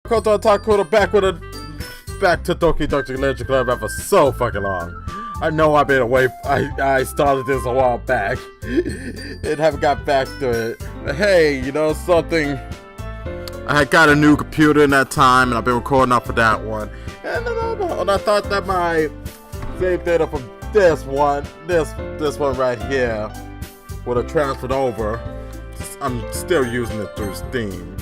Makoto Otakudo back to Doki Doki Literature Club after so fucking long. I know I've been away. I started this a while back and haven't got back to it. But hey, you know something? I got a new computer in that time, and I've been recording up for that one. And I thought that my save data from this one right here would have transferred over. I'm still using it through Steam.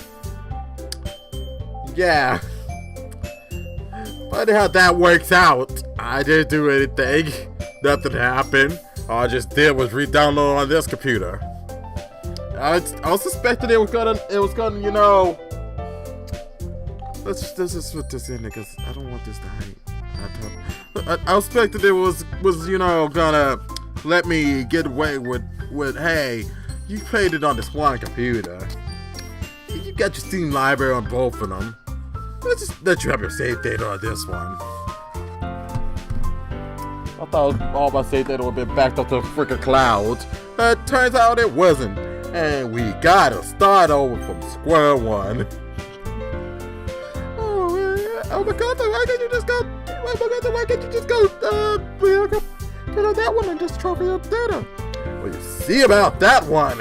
Yeah. Funny how that works out. I didn't do anything. Nothing happened. All I just did was re-download on this computer. I was suspecting it was gonna, you know. Let's just put this in because I don't want this to hang. I suspected it was you know gonna let me get away with hey, you played it on this one computer. You got your Steam library on both of them. Let's just let you have your save data on this one. I thought all my save data would have been backed up to the freaking clouds, but turns out it wasn't. And we gotta start over from square one. Oh my god, why can't you just go? Oh my god, why can't you just go? That one and just trophy up data. What you see about that one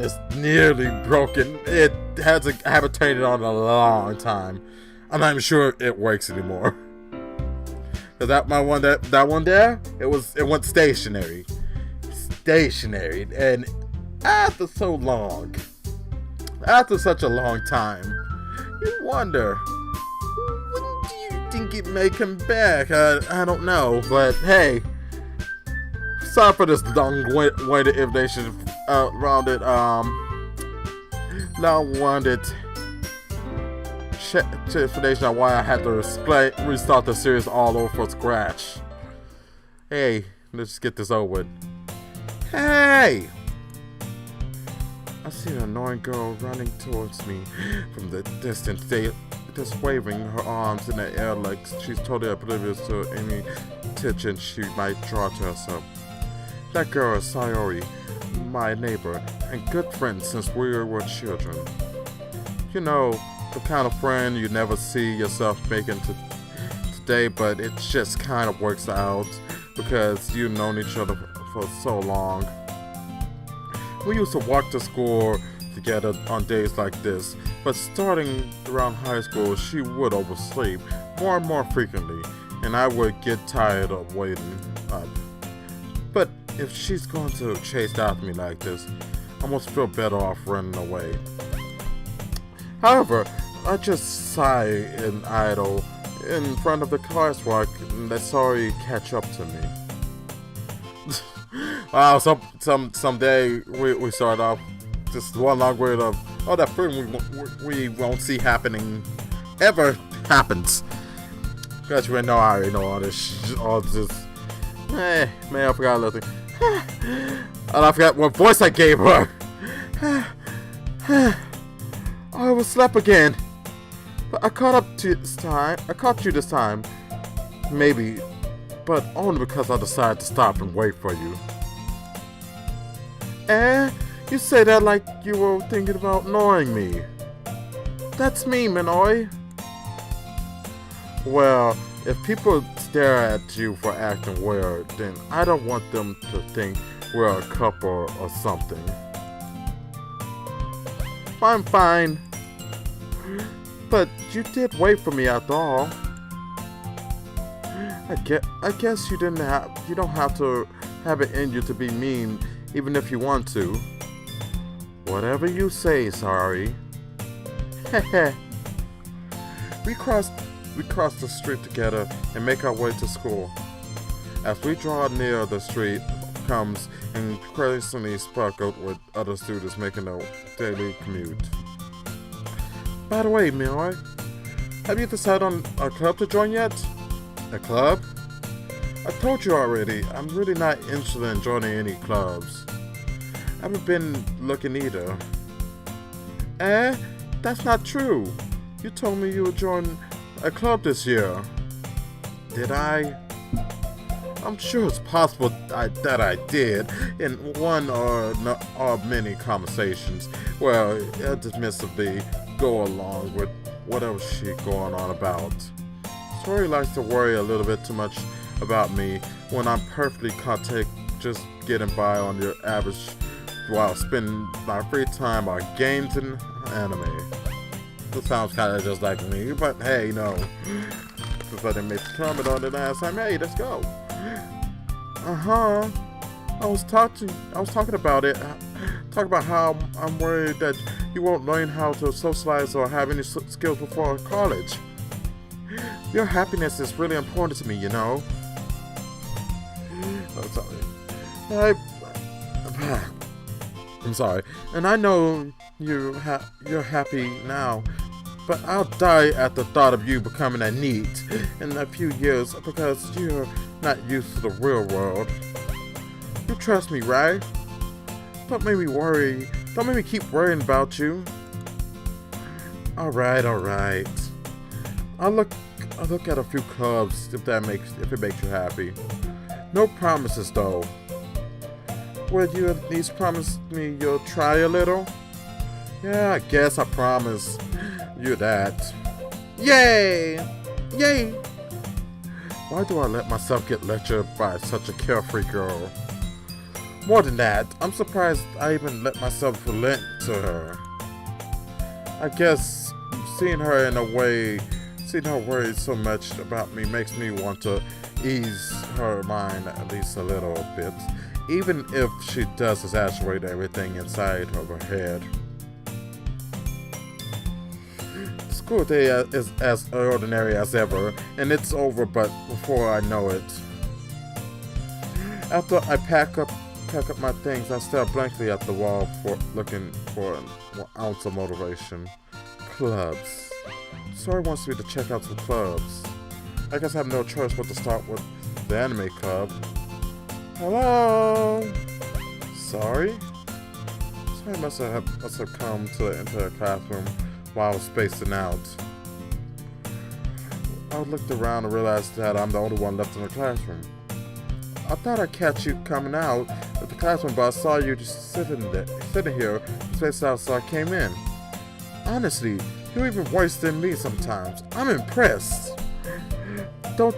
is nearly broken. I haven't turned it on in a long time. I'm not even sure it works anymore. Cause that one there, it went stationary, and after such a long time, you wonder, when do you think it may come back? I don't know, but hey, sorry for this long-winded information around it. Long-winded explanation on why I had to restart the series all over from scratch. Hey, let's just get this over with. Hey! I see an annoying girl running towards me from the distance, just waving her arms in the air like she's totally oblivious to any attention she might draw to herself. That girl is Sayori, my neighbor, and good friend since we were children. You know, the kind of friend you never see yourself making today, but it just kind of works out because you've known each other for so long. We used to walk to school together on days like this, but starting around high school, she would oversleep more and more frequently, and I would get tired of waiting up. But if she's going to chase after me like this, I almost feel better off running away. However, I just sigh and idle in front of the classwork and let Sorry catch up to me. Wow, someday we start off just one long way of that thing we won't see happening ever happens. Because you know I already know all this. Man, I forgot a little thing. And I forgot what voice I gave her. I overslept again. But I caught you this time. Maybe. But only because I decided to stop and wait for you. You say that like you were thinking about knowing me. That's me, Minoi. Well, if people stare at you for acting weird, then I don't want them to think we're a couple or something. I'm fine. But you did wait for me after all. I guess you don't have to have it in you to be mean, even if you want to. Whatever you say, sorry. Heh. We cross the street together and make our way to school. As we draw near, the street comes increasingly sparkled with other students making their daily commute. By the way, Mioi, have you decided on a club to join yet? A club? I told you already, I'm really not interested in joining any clubs. I haven't been looking either. That's not true. You told me you would join a club this year. Did I? I'm sure it's possible that I did in one or many conversations. Well, dismissively, go along with whatever she's going on about. Tori likes to worry a little bit too much about me when I'm perfectly content just getting by on your average while spending my free time on games and anime. This sounds kind of just like me, but hey, no. Since I didn't make a comment on it last time, hey, let's go. I was talking about it. Talk about how I'm worried that you won't learn how to socialize or have any skills before college. Your happiness is really important to me, you know. I'm sorry, and I know you're happy now, but I'll die at the thought of you becoming a NEET in a few years because you're not used to the real world. You trust me, right? Don't make me worry. Don't make me keep worrying about you. All right. I'll look at a few clubs if it makes you happy. No promises though. Would you at least promise me you'll try a little? Yeah, I guess I promise you that. Yay! Why do I let myself get lectured by such a carefree girl? More than that, I'm surprised I even let myself relent to her. I guess seeing her worry so much about me makes me want to ease her mind at least a little bit, even if she does exaggerate everything inside of her head. The school day is as ordinary as ever, and it's over but before I know it. After I pack up my things, I stare blankly at the wall looking for an ounce of motivation. Clubs. Sori wants me to check out some clubs. I guess I have no choice but to start with the anime club. Hello? Sorry? Sori must have come into the classroom while I was spacing out. I looked around and realized that I'm the only one left in the classroom. I thought I'd catch you coming out of the classroom, but I saw you just sitting here, spaced out, so I came in. Honestly, you're even worse than me sometimes. I'm impressed. Fuck.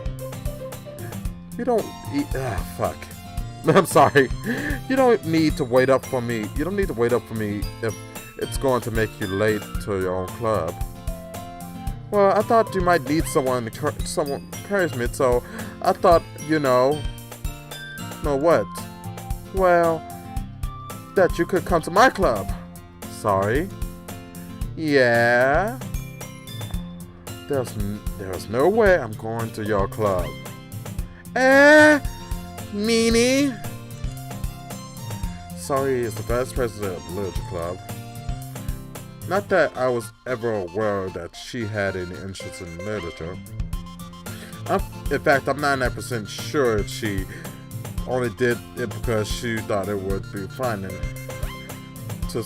I'm sorry. You don't need to wait up for me. You don't need to wait up for me if it's going to make you late to your own club. Well, I thought you might need someone encouragement, so I thought, know what? Well, that you could come to my club. Sorry. Yeah. There's no way I'm going to your club. Meanie. Sori is the vice president of the literature club. Not that I was ever aware that she had any interest in literature. In fact, I'm 99% sure she only did it because she thought it would be fun and to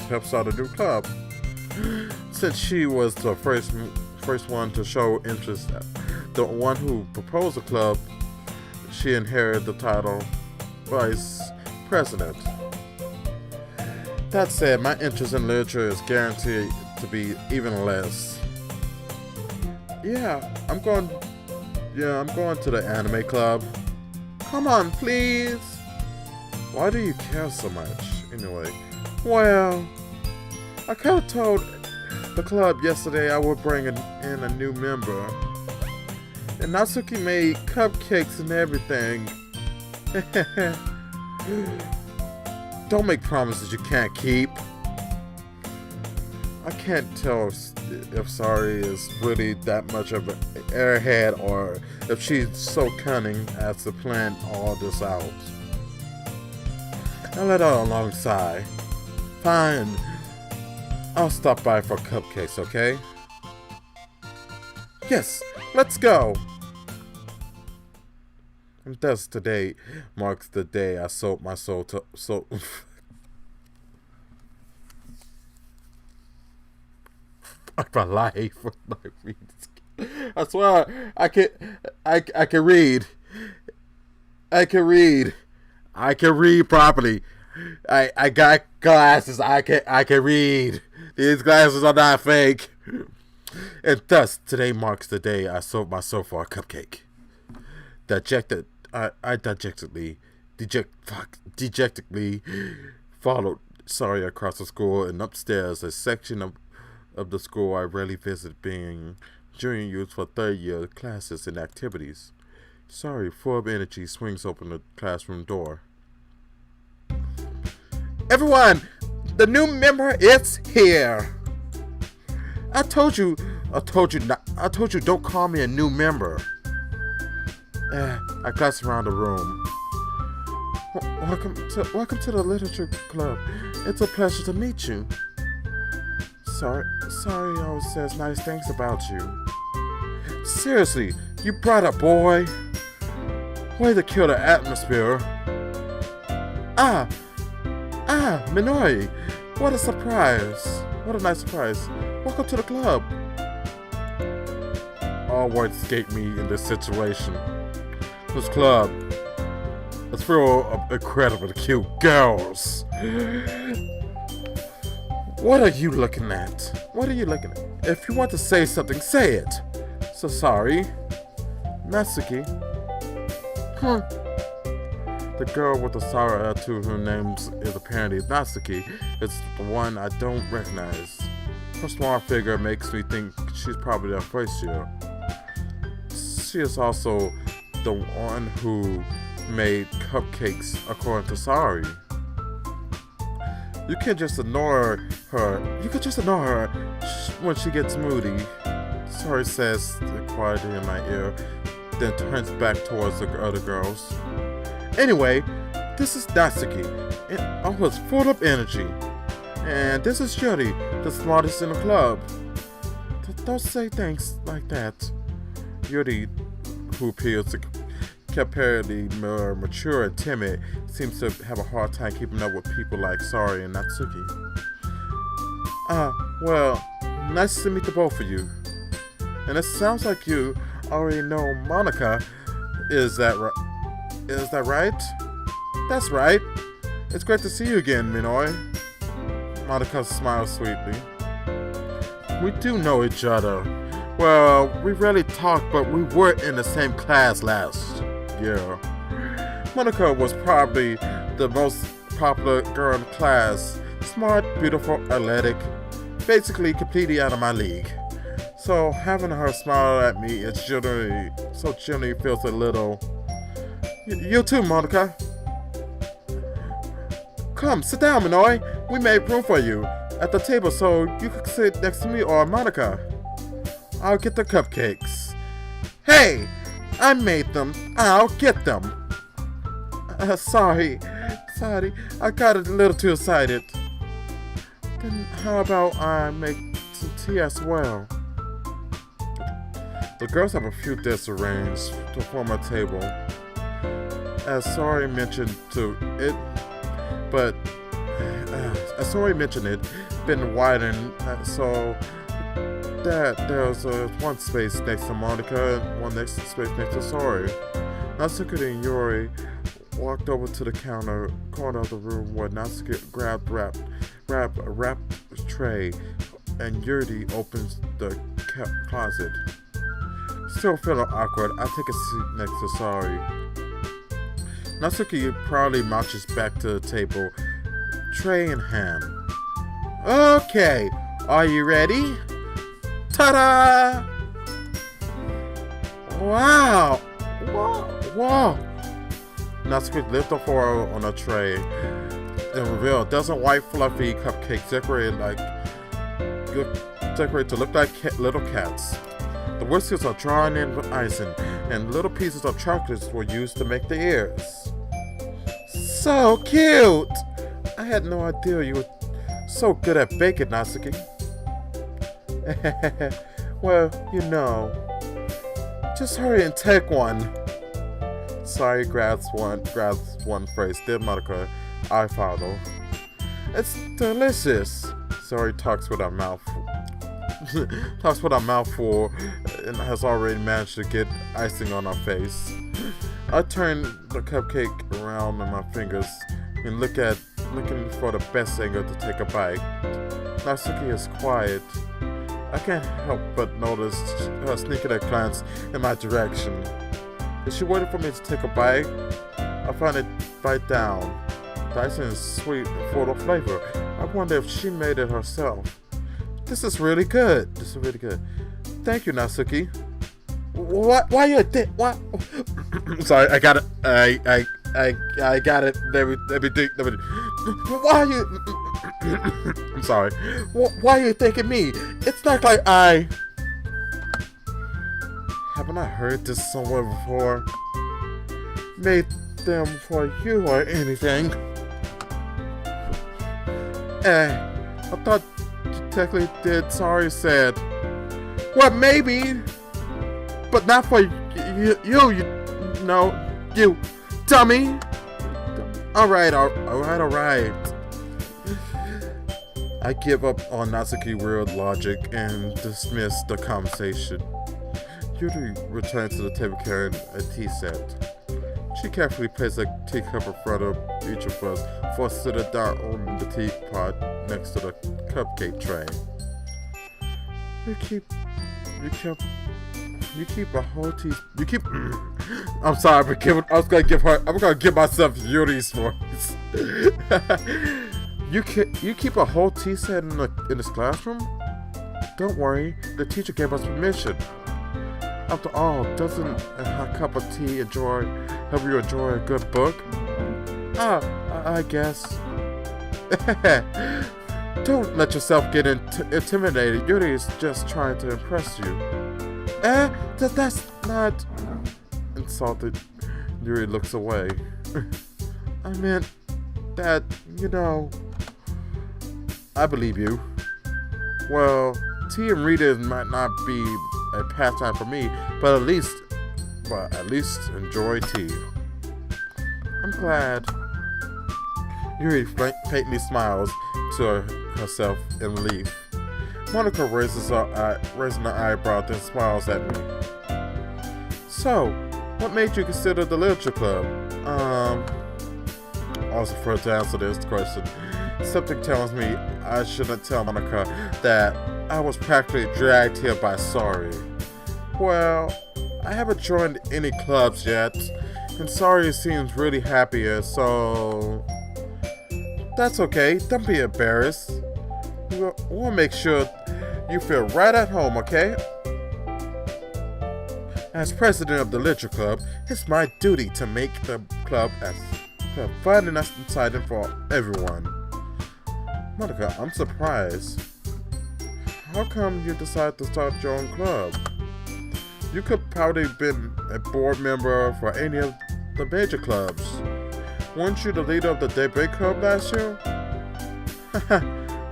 help start a new club. Since she was the first one to show interest, the one who proposed the club, she inherited the title vice president. That said, my interest in literature is guaranteed to be even less. I'm going to the anime club. Come on, please. Why do you care so much, anyway? Well, I kind of told the club yesterday I would bring in a new member. And Natsuki made cupcakes and everything. Don't make promises you can't keep. I can't tell if Sori is really that much of an airhead or if she's so cunning as to plan all this out. I let her alongside. Fine. I'll stop by for cupcakes, okay? Yes, let's go! And thus today marks the day I sold my soul to my life with my reading. I swear I can read. I can read properly. I got glasses. I can read. These glasses are not fake. And thus, today marks the day I sold myself for a cupcake. I dejectedly followed Sorry across the school and upstairs, a section of the school I rarely visit, being junior used for third year classes and activities. Sorry, full of energy, swings open the classroom door. Everyone, the new member is here. I told you, don't call me a new member. I glanced around the room. Welcome to the literature club. It's a pleasure to meet you. Sorry, always says nice things about you. Seriously, you brought a boy? Way to kill the atmosphere. Minori, what a surprise. What a nice surprise. Welcome to the club. All words escape me in this situation. This club is full of incredibly cute girls. What are you looking at? If you want to say something, say it. So sorry. Natsuki. The girl with the sour attitude whose name is apparently Natsuki is the one I don't recognize. Her small figure makes me think she's probably their first year. She is also the one who made cupcakes according to Sari. You can just ignore her when she gets moody. Sari says quietly in my ear, then turns back towards the other girls. Anyway, this is Natsuki, and I was full of energy. And this is Yuri, the smartest in the club. Don't say things like that. Yuri, who appears to comparatively more mature and timid, seems to have a hard time keeping up with people like Sari and Natsuki. Well, nice to meet the both of you. And it sounds like you already know Monika. Is that right? That's right. It's great to see you again, Minori. Monika smiles sweetly. We do know each other. Well, we rarely talk, but we were in the same class last year. Monika was probably the most popular girl in the class. Smart, beautiful, athletic, basically completely out of my league. So having her smile at me, it generally feels a little. You too, Monika. Come, sit down, Minori. We made room for you at the table so you could sit next to me or Monika. I'll get the cupcakes. Hey, I made them. I'll get them. Sorry. I got a little too excited. Then how about I make some tea as well? The girls have a few desks arranged to form a table. As Sari mentioned been widened so that there's one space next to Monika and one space next to Sari. Natsuki and Yuri walked over to the corner of the room where Natsuki grabbed a wrapped tray and Yuri opens the closet. Still feeling awkward, I take a seat next to Sari. Natsuki proudly marches back to the table, tray in hand. Okay, are you ready? Ta-da! Wow! Whoa! Natsuki lifted the foil on a tray and revealed a dozen white fluffy cupcakes decorated to look like little cats. The whiskers are drawn in with icing, and little pieces of chocolates were used to make the ears. So cute! I had no idea you were so good at baking, Natsuki. Well, just hurry and take one. Sari grabs one phrase, then Monika, I follow. It's delicious. Sari talks with her mouth full and has already managed to get icing on her face. I turn the cupcake around in my fingers and look at looking for the best angle to take a bite. Natsuki is quiet. I can't help but notice her sneaking a glance in my direction. Is she waiting for me to take a bite? I find it bite down. The icing is sweet and full of flavor. I wonder if she made it herself. This is really good. Thank you, Natsuki. What? Why you think? What? Sorry, I got it. I got it. Let me think. Why are you? I'm sorry. Why are you thinking me? It's not like I. Haven't I heard this somewhere before? Made them for you or anything? I thought you technically did. Sorry, said. Well, maybe, but not for you. You dummy. All right. I give up on Natsuki's weird logic and dismiss the conversation. Yuri returns to the table carrying a tea set. She carefully placed a teacup in front of each of us before sitting down on the teapot next to the cupcake tray. You keep a whole tea. I'm sorry, I'm gonna give myself Yuri's voice. You keep a whole tea set in this classroom? Don't worry, the teacher gave us permission. After all, doesn't a hot cup of tea help you enjoy a good book? I guess. Don't let yourself get intimidated. Yuri is just trying to impress you. That's not... Insulted, Yuri looks away. I meant that, I believe you. Well, tea and reading might not be a pastime for me, but at least enjoy tea. I'm glad. Yuri faintly smiles to herself in relief. Monica raises her eyebrow, then smiles at me. So, what made you consider the literature club? Also, first to answer this question, something tells me I shouldn't tell Monica that I was practically dragged here by Sari. Well, I haven't joined any clubs yet, and Sari seems really happy, so that's okay. Don't be embarrassed. We'll make sure you feel right at home, okay? As president of the literature club, it's my duty to make the club as fun and exciting for everyone. Monica, I'm surprised. How come you decided to start your own club? You could probably have been a board member for any of the major clubs. Weren't you the leader of the debate club last year?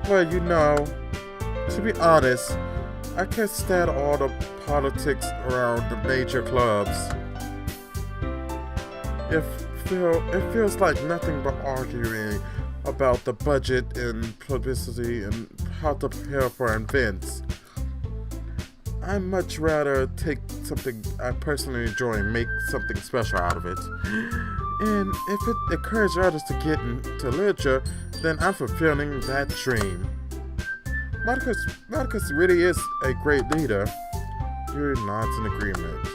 Well, to be honest, I can't stand all the politics around the major clubs. It feels like nothing but arguing about the budget and publicity and how to prepare for events. I'd much rather take something I personally enjoy and make something special out of it. And if it encourages others to get into literature, then I'm fulfilling that dream. Monica really is a great leader. Yuri nods in agreement.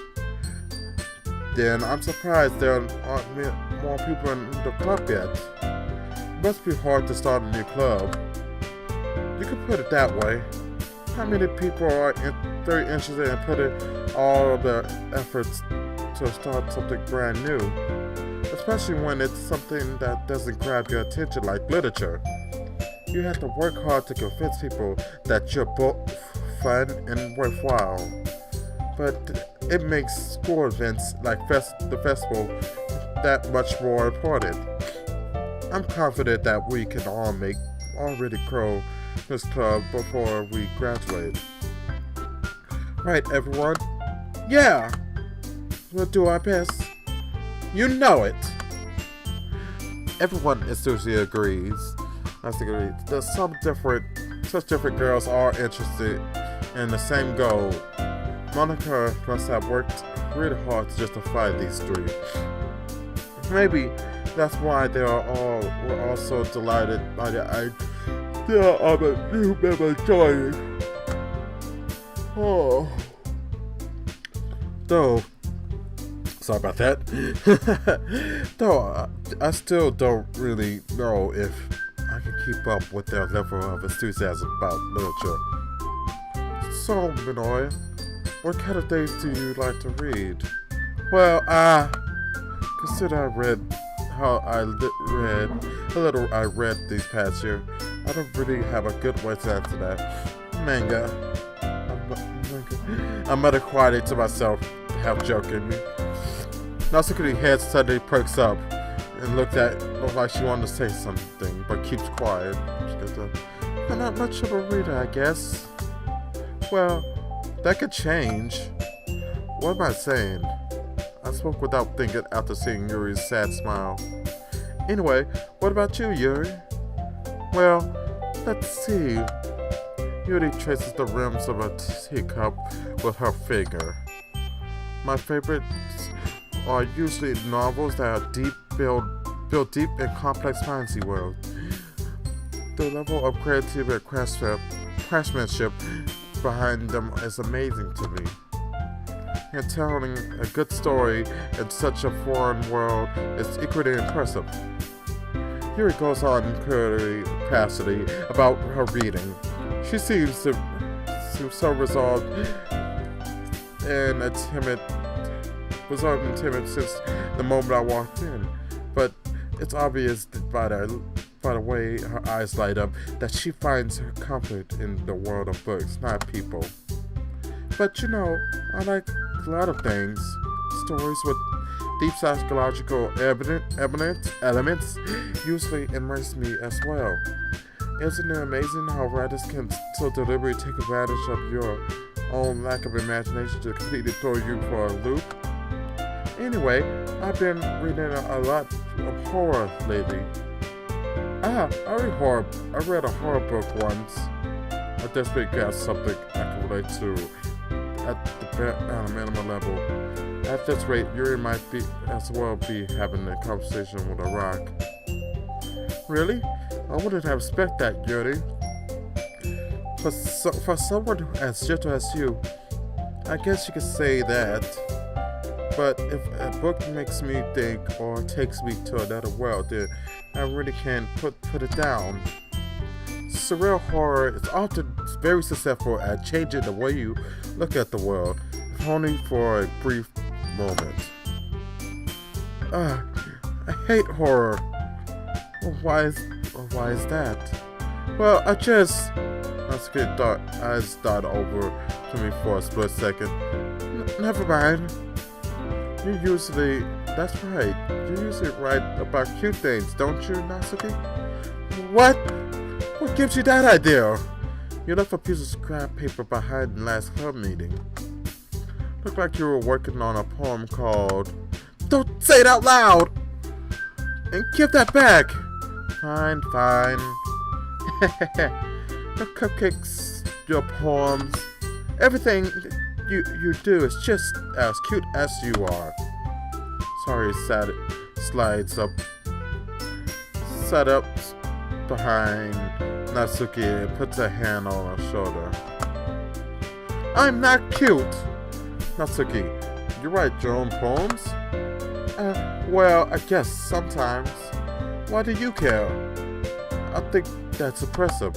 Then I'm surprised there aren't more people in the club yet. It must be hard to start a new club. You could put it that way. How many people are very interested in putting all of their efforts to start something brand new? Especially when it's something that doesn't grab your attention like literature. You have to work hard to convince people that you're both fun and worthwhile. But it makes school events like the festival that much more important. I'm confident that we can already grow this club before we graduate. Right, everyone? Yeah! We'll do our best. You know it! Everyone enthusiastically agrees. There's such different girls are interested in the same goal. Monica must have worked really hard to justify these three. Maybe That's why we're all so delighted by the idea of a new member joining. Oh. Though, sorry about that. Though, I still don't really know if I can keep up with their level of enthusiasm about literature. So, Minoya, what kind of things do you like to read? Well, consider I read these past year. I don't really have a good way to answer that. Manga. I muttered quietly to myself, half joking me. Natsuki's head suddenly perks up and looked like she wanted to say something, but keeps quiet. She goes, I'm not much of a reader, I guess. Well, that could change. What am I saying? I spoke without thinking after seeing Yuri's sad smile. Anyway, what about you, Yuri? Well, let's see. Yuri traces the rims of a teacup with her finger. My favorites are usually novels that are built deep in complex fantasy worlds. The level of creativity and craftsmanship behind them is amazing to me. And telling a good story in such a foreign world is equally impressive. Yuri goes on in curiosity about her reading. She seems so resolved and timid since the moment I walked in. But it's obvious by the way her eyes light up that she finds her comfort in the world of books, not people. But I like a lot of things. Stories with deep psychological elements usually immerse me as well. Isn't it amazing how writers can so deliberately take advantage of your own lack of imagination to completely throw you for a loop? Anyway, I've been reading a lot of horror lately. I read a horror book once. I desperately got something I can relate to at the minimum level. At this rate, Yuri might as well be having a conversation with a rock. Really? I wouldn't have expected that, Yuri. For someone as gentle as you, I guess you could say that. But if a book makes me think or takes me to another world, then I really can't put it down. Surreal horror is often very successful at changing the way you look at the world, if only for a brief moment. I hate horror. Why is that? Well, Natsuki eyes thought over to me for a split second. Never mind. That's right. You usually write about cute things, don't you, Natsuki? What? What gives you that idea? You left a piece of scrap paper behind the last club meeting. Looked like you were working on a poem called Don't Say It Out Loud! And give that back! Fine. Your cupcakes, your poems, everything you do is just as cute as you are. Sorry, slides up, sat up behind Natsuki and puts a hand on her shoulder. I'm not cute! Natsuki, you write your own poems? Well, I guess sometimes. Why do you care? I think that's impressive.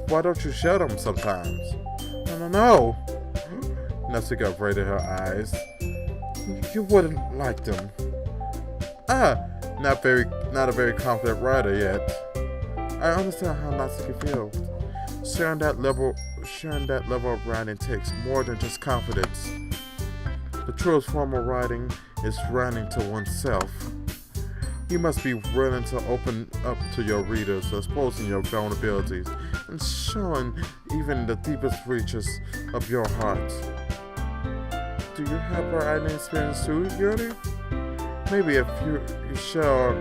Why don't you share them sometimes? No. Natsuki averted her eyes. You wouldn't like them. Not a very confident writer yet. I understand how Natsuki feels. Sharing that level of writing takes more than just confidence. The truest form of writing is writing to oneself. You must be willing to open up to your readers, exposing your vulnerabilities, and showing even the deepest reaches of your heart. Do you have writing experience too, Yuri? Maybe if you share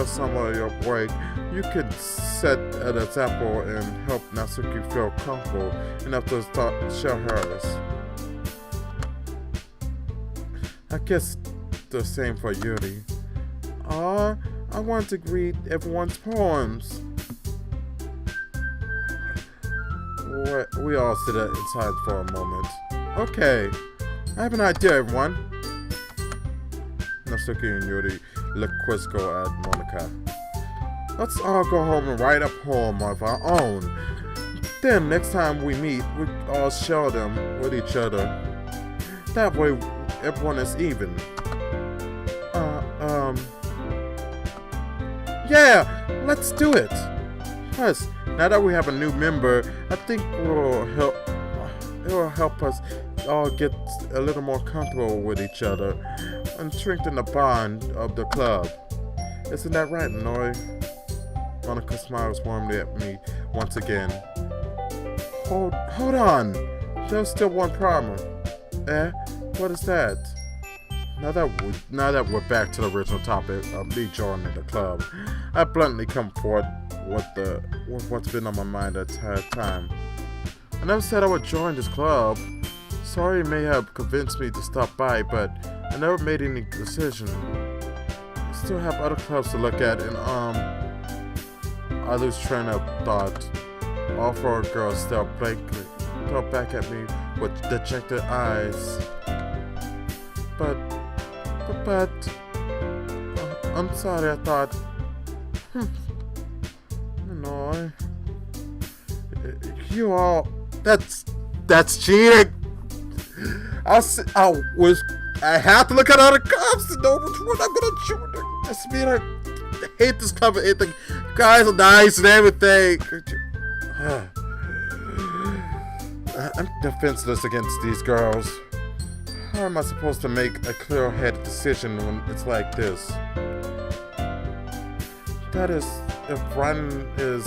some of your work, you could set an example and help Natsuki feel comfortable enough to share hers. I guess the same for Yuri. I want to read everyone's poems. We all sit inside for a moment. Okay, I have an idea, everyone. Natsuki and Yuri look quizzical at Monica. Let's all go home and write a poem of our own. Then next time we meet, we all share them with each other. That way, everyone is even. Yeah, let's do it. Plus, now that we have a new member, I think it will help us all get a little more comfortable with each other and strengthen the bond of the club. Isn't that right, Noi? Monica smiles warmly at me once again. Hold on. There's still one problem. What is that? Now that we're back to the original topic of me joining the club, I bluntly come forward with what's been on my mind the entire time. I never said I would join this club. Sorry, it may have convinced me to stop by, but I never made any decision. I still have other clubs to look at, and I lose train of thought. All four girls stare back at me with dejected eyes. But I'm sorry, I thought, no, you all, that's cheating. I have to look at other clubs to know which one I'm gonna choose. Just mean I hate this club. The guys are nice and everything. I'm defenseless against these girls. How am I supposed to make a clear-headed decision when it's like this? That is, if running is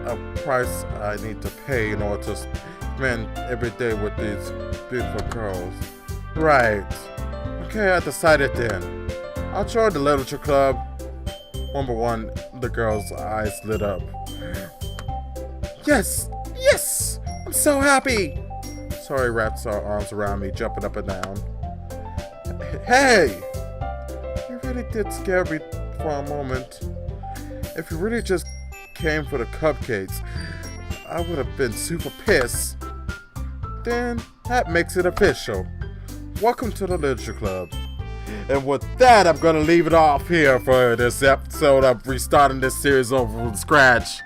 a price I need to pay in order to spend every day with these beautiful girls. Right. Okay, I decided then. I'll join the literature club. One by one, the girl's eyes lit up. Yes! Yes! I'm so happy! Sorry wraps our arms around me, jumping up and down. Hey! You really did scare me for a moment. If you really just came for the cupcakes, I would have been super pissed. Then, that makes it official. Welcome to the Literature Club. And with that, I'm gonna leave it off here for this episode of restarting this series over from scratch.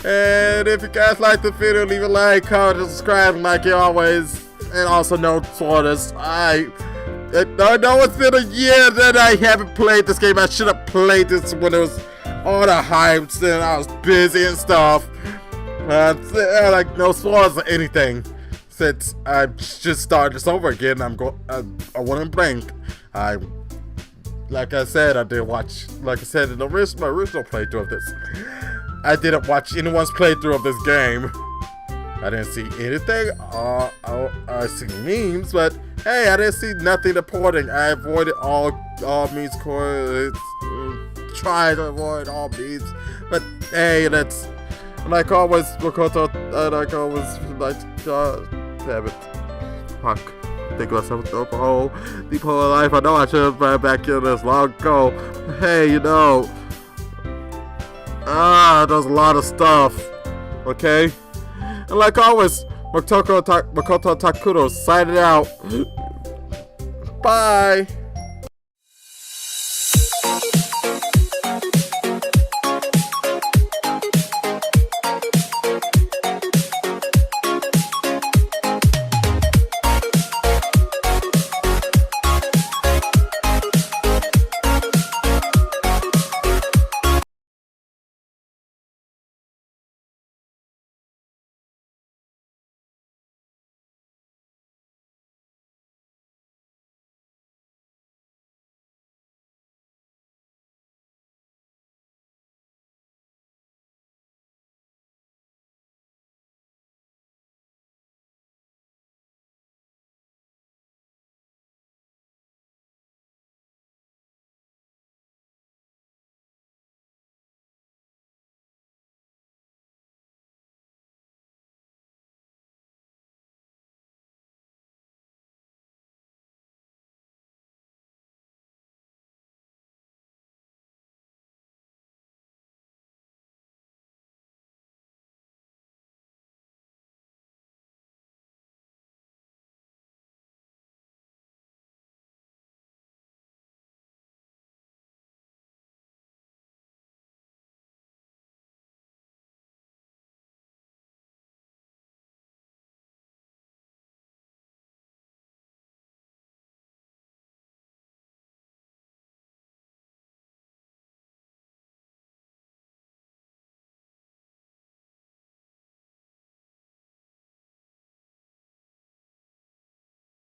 And if you guys like the video, leave a like, comment, and subscribe like you always. And also no spoilers. I know it's been a year that I haven't played this game. I should have played this when it was all the hypes and I was busy and stuff. Like no spoilers or anything. Since I just started this over again, I wouldn't blink. Like I said, I did watch. Like I said in my original playthrough of this, I didn't watch anyone's playthrough of this game. I didn't see anything. I see memes, but hey, I didn't see nothing important. I avoided all memes. Try to avoid all memes, but hey, that's like always. Makoto, like always, damn it, fuck. Think of myself the whole life. I know I should have been back in this long ago. Hey, you know, there's a lot of stuff. Okay. And like always, Makoto Otakudo signing out. Bye.